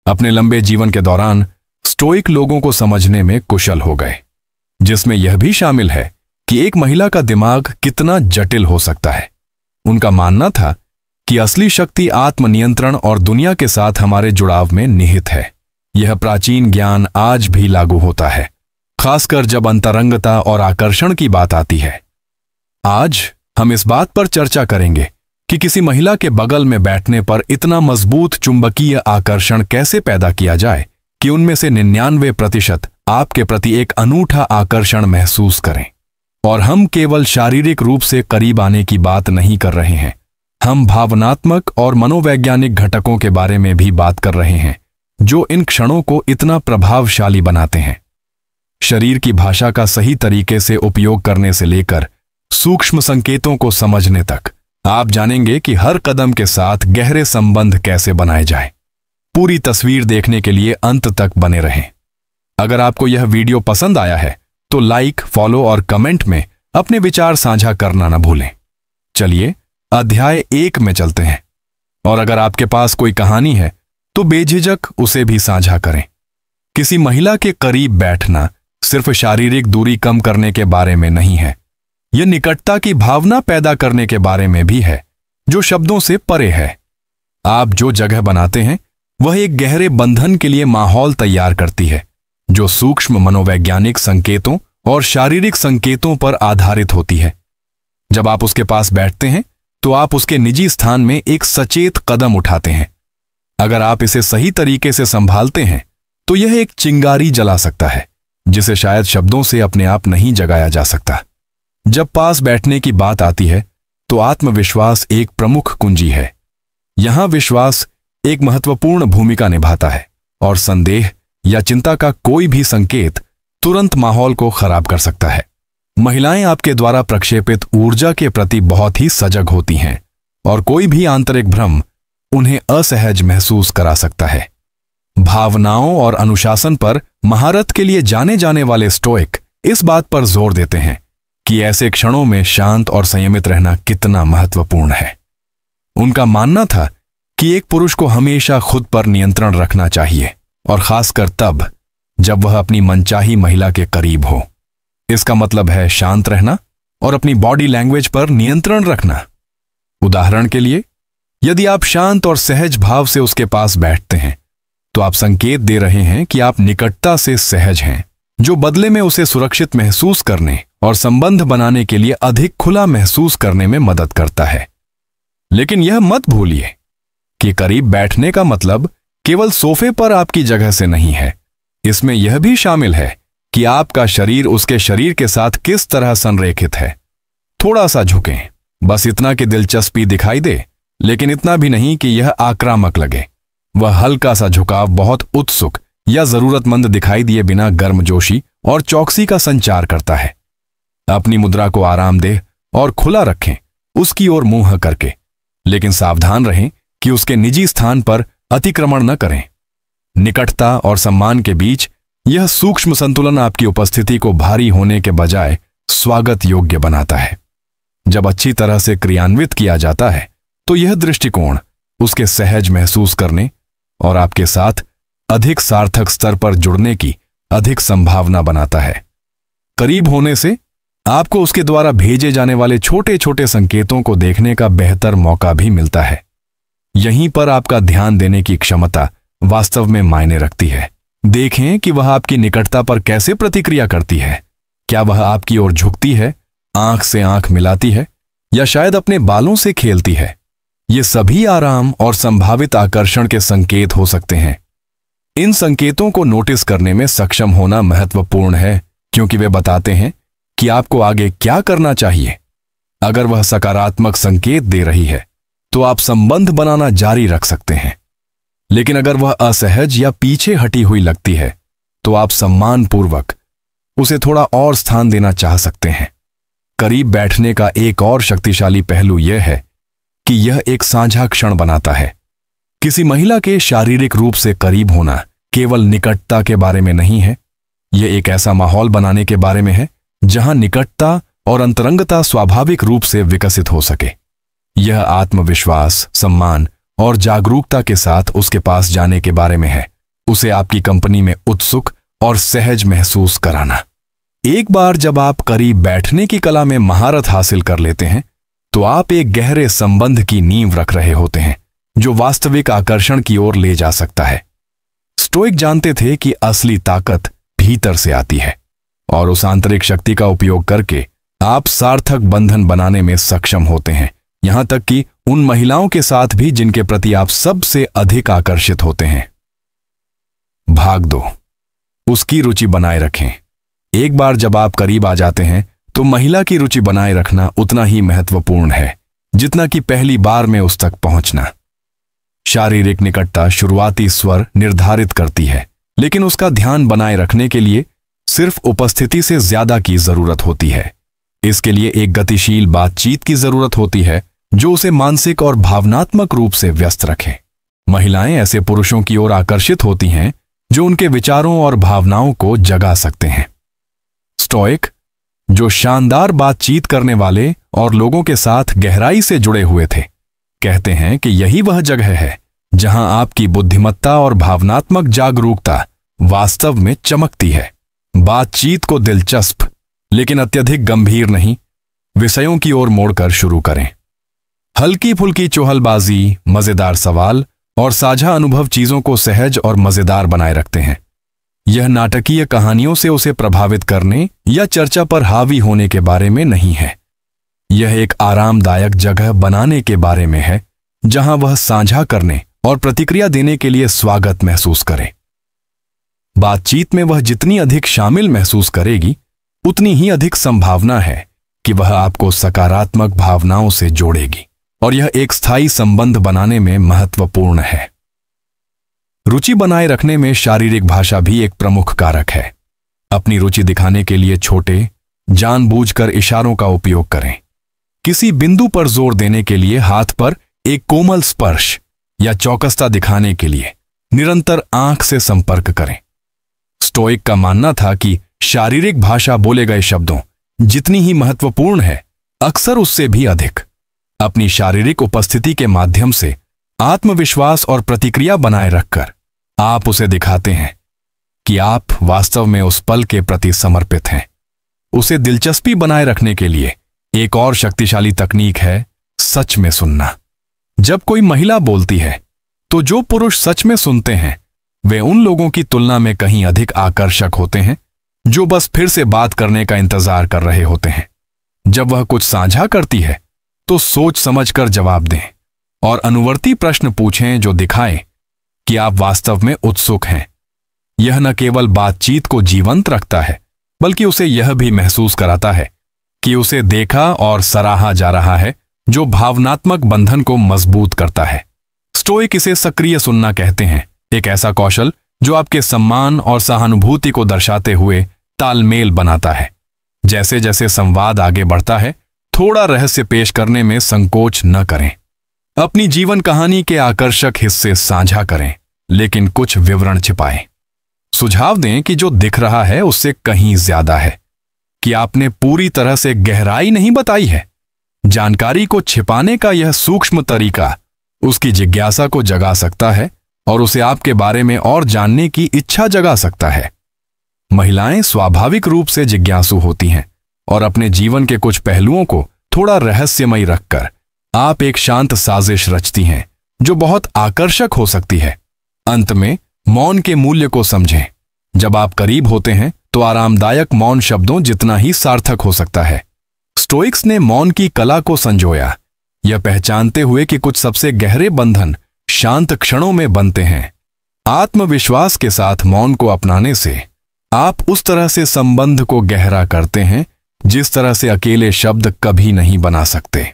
अपने लंबे जीवन के दौरान स्टोइक लोगों को समझने में कुशल हो गए, जिसमें यह भी शामिल है कि एक महिला का दिमाग कितना जटिल हो सकता है। उनका मानना था कि असली शक्ति आत्मनियंत्रण और दुनिया के साथ हमारे जुड़ाव में निहित है। यह प्राचीन ज्ञान आज भी लागू होता है, खासकर जब अंतरंगता और आकर्षण की बात आती है। आज हम इस बात पर चर्चा करेंगे कि किसी महिला के बगल में बैठने पर इतना मजबूत चुंबकीय आकर्षण कैसे पैदा किया जाए कि उनमें से 99% आपके प्रति एक अनूठा आकर्षण महसूस करें। और हम केवल शारीरिक रूप से करीब आने की बात नहीं कर रहे हैं, हम भावनात्मक और मनोवैज्ञानिक घटकों के बारे में भी बात कर रहे हैं जो इन क्षणों को इतना प्रभावशाली बनाते हैं। शरीर की भाषा का सही तरीके से उपयोग करने से लेकर सूक्ष्म संकेतों को समझने तक आप जानेंगे कि हर कदम के साथ गहरे संबंध कैसे बनाए जाएं। पूरी तस्वीर देखने के लिए अंत तक बने रहें। अगर आपको यह वीडियो पसंद आया है तो लाइक, फॉलो और कमेंट में अपने विचार साझा करना न भूलें। चलिए अध्याय 1 में चलते हैं। और अगर आपके पास कोई कहानी है तो बेझिझक उसे भी साझा करें। किसी महिला के करीब बैठना सिर्फ शारीरिक दूरी कम करने के बारे में नहीं है, यह निकटता की भावना पैदा करने के बारे में भी है जो शब्दों से परे है। आप जो जगह बनाते हैं वह एक गहरे बंधन के लिए माहौल तैयार करती है जो सूक्ष्म मनोवैज्ञानिक संकेतों और शारीरिक संकेतों पर आधारित होती है। जब आप उसके पास बैठते हैं तो आप उसके निजी स्थान में एक सचेत कदम उठाते हैं। अगर आप इसे सही तरीके से संभालते हैं तो यह एक चिंगारी जला सकता है जिसे शायद शब्दों से अपने आप नहीं जगाया जा सकता। जब पास बैठने की बात आती है तो आत्मविश्वास एक प्रमुख कुंजी है। यहां विश्वास एक महत्वपूर्ण भूमिका निभाता है और संदेह या चिंता का कोई भी संकेत तुरंत माहौल को खराब कर सकता है। महिलाएं आपके द्वारा प्रक्षेपित ऊर्जा के प्रति बहुत ही सजग होती हैं और कोई भी आंतरिक भ्रम उन्हें असहज महसूस करा सकता है। भावनाओं और अनुशासन पर महारत के लिए जाने जाने वाले स्टोइक इस बात पर जोर देते हैं कि ऐसे क्षणों में शांत और संयमित रहना कितना महत्वपूर्ण है। उनका मानना था कि एक पुरुष को हमेशा खुद पर नियंत्रण रखना चाहिए और खासकर तब जब वह अपनी मनचाही महिला के करीब हो। इसका मतलब है शांत रहना और अपनी बॉडी लैंग्वेज पर नियंत्रण रखना। उदाहरण के लिए, यदि आप शांत और सहज भाव से उसके पास बैठते हैं तो आप संकेत दे रहे हैं कि आप निकटता से सहज हैं, जो बदले में उसे सुरक्षित महसूस करने और संबंध बनाने के लिए अधिक खुला महसूस करने में मदद करता है। लेकिन यह मत भूलिए कि करीब बैठने का मतलब केवल सोफे पर आपकी जगह से नहीं है। इसमें यह भी शामिल है कि आपका शरीर उसके शरीर के साथ किस तरह संरेखित है। थोड़ा सा झुकें, बस इतना कि दिलचस्पी दिखाई दे, लेकिन इतना भी नहीं कि यह आक्रामक लगे। वह हल्का सा झुकाव बहुत उत्सुक या जरूरतमंद दिखाई दिए बिना गर्मजोशी और चौकसी का संचार करता है। अपनी मुद्रा को आरामदेह और खुला रखें, उसकी ओर मुंह करके, लेकिन सावधान रहें कि उसके निजी स्थान पर अतिक्रमण न करें। निकटता और सम्मान के बीच यह सूक्ष्म संतुलन आपकी उपस्थिति को भारी होने के बजाय स्वागत योग्य बनाता है। जब अच्छी तरह से क्रियान्वित किया जाता है तो यह दृष्टिकोण उसके सहज महसूस करने और आपके साथ अधिक सार्थक स्तर पर जुड़ने की अधिक संभावना बनाता है। करीब होने से आपको उसके द्वारा भेजे जाने वाले छोटे छोटे संकेतों को देखने का बेहतर मौका भी मिलता है। यहीं पर आपका ध्यान देने की क्षमता वास्तव में मायने रखती है। देखें कि वह आपकी निकटता पर कैसे प्रतिक्रिया करती है। क्या वह आपकी ओर झुकती है, आंख से आंख मिलाती है, या शायद अपने बालों से खेलती है? ये सभी आराम और संभावित आकर्षण के संकेत हो सकते हैं। इन संकेतों को नोटिस करने में सक्षम होना महत्वपूर्ण है क्योंकि वे बताते हैं कि आपको आगे क्या करना चाहिए। अगर वह सकारात्मक संकेत दे रही है तो आप संबंध बनाना जारी रख सकते हैं, लेकिन अगर वह असहज या पीछे हटी हुई लगती है तो आप सम्मानपूर्वक उसे थोड़ा और स्थान देना चाह सकते हैं। करीब बैठने का एक और शक्तिशाली पहलू यह है कि यह एक साझा क्षण बनाता है। किसी महिला के शारीरिक रूप से करीब होना केवल निकटता के बारे में नहीं है, यह एक ऐसा माहौल बनाने के बारे में है जहां निकटता और अंतरंगता स्वाभाविक रूप से विकसित हो सके। यह आत्मविश्वास, सम्मान और जागरूकता के साथ उसके पास जाने के बारे में है उसे आपकी कंपनी में उत्सुक और सहज महसूस कराना। एक बार जब आप करीब बैठने की कला में महारत हासिल कर लेते हैं तो आप एक गहरे संबंध की नींव रख रहे होते हैं जो वास्तविक आकर्षण की ओर ले जा सकता है। स्टोइक जानते थे कि असली ताकत भीतर से आती है और उस आंतरिक शक्ति का उपयोग करके आप सार्थक बंधन बनाने में सक्षम होते हैं, यहां तक कि उन महिलाओं के साथ भी जिनके प्रति आप सबसे अधिक आकर्षित होते हैं। भाग 2, उसकी रुचि बनाए रखें। एक बार जब आप करीब आ जाते हैं तो महिला की रुचि बनाए रखना उतना ही महत्वपूर्ण है जितना कि पहली बार में उस तक पहुंचना। शारीरिक निकटता शुरुआती स्वर निर्धारित करती है, लेकिन उसका ध्यान बनाए रखने के लिए सिर्फ उपस्थिति से ज्यादा की जरूरत होती है। इसके लिए एक गतिशील बातचीत की जरूरत होती है जो उसे मानसिक और भावनात्मक रूप से व्यस्त रखे। महिलाएं ऐसे पुरुषों की ओर आकर्षित होती हैं जो उनके विचारों और भावनाओं को जगा सकते हैं। स्टोइक, जो शानदार बातचीत करने वाले और लोगों के साथ गहराई से जुड़े हुए थे, कहते हैं कि यही वह जगह है जहां आपकी बुद्धिमत्ता और भावनात्मक जागरूकता वास्तव में चमकती है। बातचीत को दिलचस्प लेकिन अत्यधिक गंभीर नहीं विषयों की ओर मोड़कर शुरू करें। हल्की फुल्की चोहलबाजी, मजेदार सवाल और साझा अनुभव चीजों को सहज और मजेदार बनाए रखते हैं। यह नाटकीय कहानियों से उसे प्रभावित करने या चर्चा पर हावी होने के बारे में नहीं है। यह एक आरामदायक जगह बनाने के बारे में है जहां वह साझा करने और प्रतिक्रिया देने के लिए स्वागत महसूस करे। बातचीत में वह जितनी अधिक शामिल महसूस करेगी उतनी ही अधिक संभावना है कि वह आपको सकारात्मक भावनाओं से जोड़ेगी और यह एक स्थायी संबंध बनाने में महत्वपूर्ण है। रुचि बनाए रखने में शारीरिक भाषा भी एक प्रमुख कारक है। अपनी रुचि दिखाने के लिए छोटे, जानबूझकर इशारों का उपयोग करें। किसी बिंदु पर जोर देने के लिए हाथ पर एक कोमल स्पर्श या चौकसता दिखाने के लिए निरंतर आंख से संपर्क करें। स्टोइक का मानना था कि शारीरिक भाषा बोले गए शब्दों जितनी ही महत्वपूर्ण है, अक्सर उससे भी अधिक। अपनी शारीरिक उपस्थिति के माध्यम से आत्मविश्वास और प्रतिक्रिया बनाए रखकर आप उसे दिखाते हैं कि आप वास्तव में उस पल के प्रति समर्पित हैं। उसे दिलचस्पी बनाए रखने के लिए एक और शक्तिशाली तकनीक है सच में सुनना। जब कोई महिला बोलती है तो जो पुरुष सच में सुनते हैं वे उन लोगों की तुलना में कहीं अधिक आकर्षक होते हैं जो बस फिर से बात करने का इंतजार कर रहे होते हैं। जब वह कुछ साझा करती है तो सोच समझकर जवाब दें और अनुवर्ती प्रश्न पूछें जो दिखाएं कि आप वास्तव में उत्सुक हैं। यह न केवल बातचीत को जीवंत रखता है बल्कि उसे यह भी महसूस कराता है कि उसे देखा और सराहा जा रहा है, जो भावनात्मक बंधन को मजबूत करता है। स्टोइक इसे सक्रिय सुनना कहते हैं, एक ऐसा कौशल जो आपके सम्मान और सहानुभूति को दर्शाते हुए तालमेल बनाता है। जैसे जैसे संवाद आगे बढ़ता है, थोड़ा रहस्य पेश करने में संकोच न करें। अपनी जीवन कहानी के आकर्षक हिस्से साझा करें, लेकिन कुछ विवरण छिपाएं। सुझाव दें कि जो दिख रहा है उससे कहीं ज्यादा है, कि आपने पूरी तरह से गहराई नहीं बताई है। जानकारी को छिपाने का यह सूक्ष्म तरीका उसकी जिज्ञासा को जगा सकता है और उसे आपके बारे में और जानने की इच्छा जगा सकता है। महिलाएं स्वाभाविक रूप से जिज्ञासु होती हैं और अपने जीवन के कुछ पहलुओं को थोड़ा रहस्यमयी रखकर आप एक शांत साजिश रचती हैं जो बहुत आकर्षक हो सकती है। अंत में मौन के मूल्य को समझें। जब आप करीब होते हैं तो आरामदायक मौन शब्दों जितना ही सार्थक हो सकता है। स्टोइक्स ने मौन की कला को संजोया, यह पहचानते हुए कि कुछ सबसे गहरे बंधन शांत क्षणों में बनते हैं। आत्मविश्वास के साथ मौन को अपनाने से आप उस तरह से संबंध को गहरा करते हैं जिस तरह से अकेले शब्द कभी नहीं बना सकते।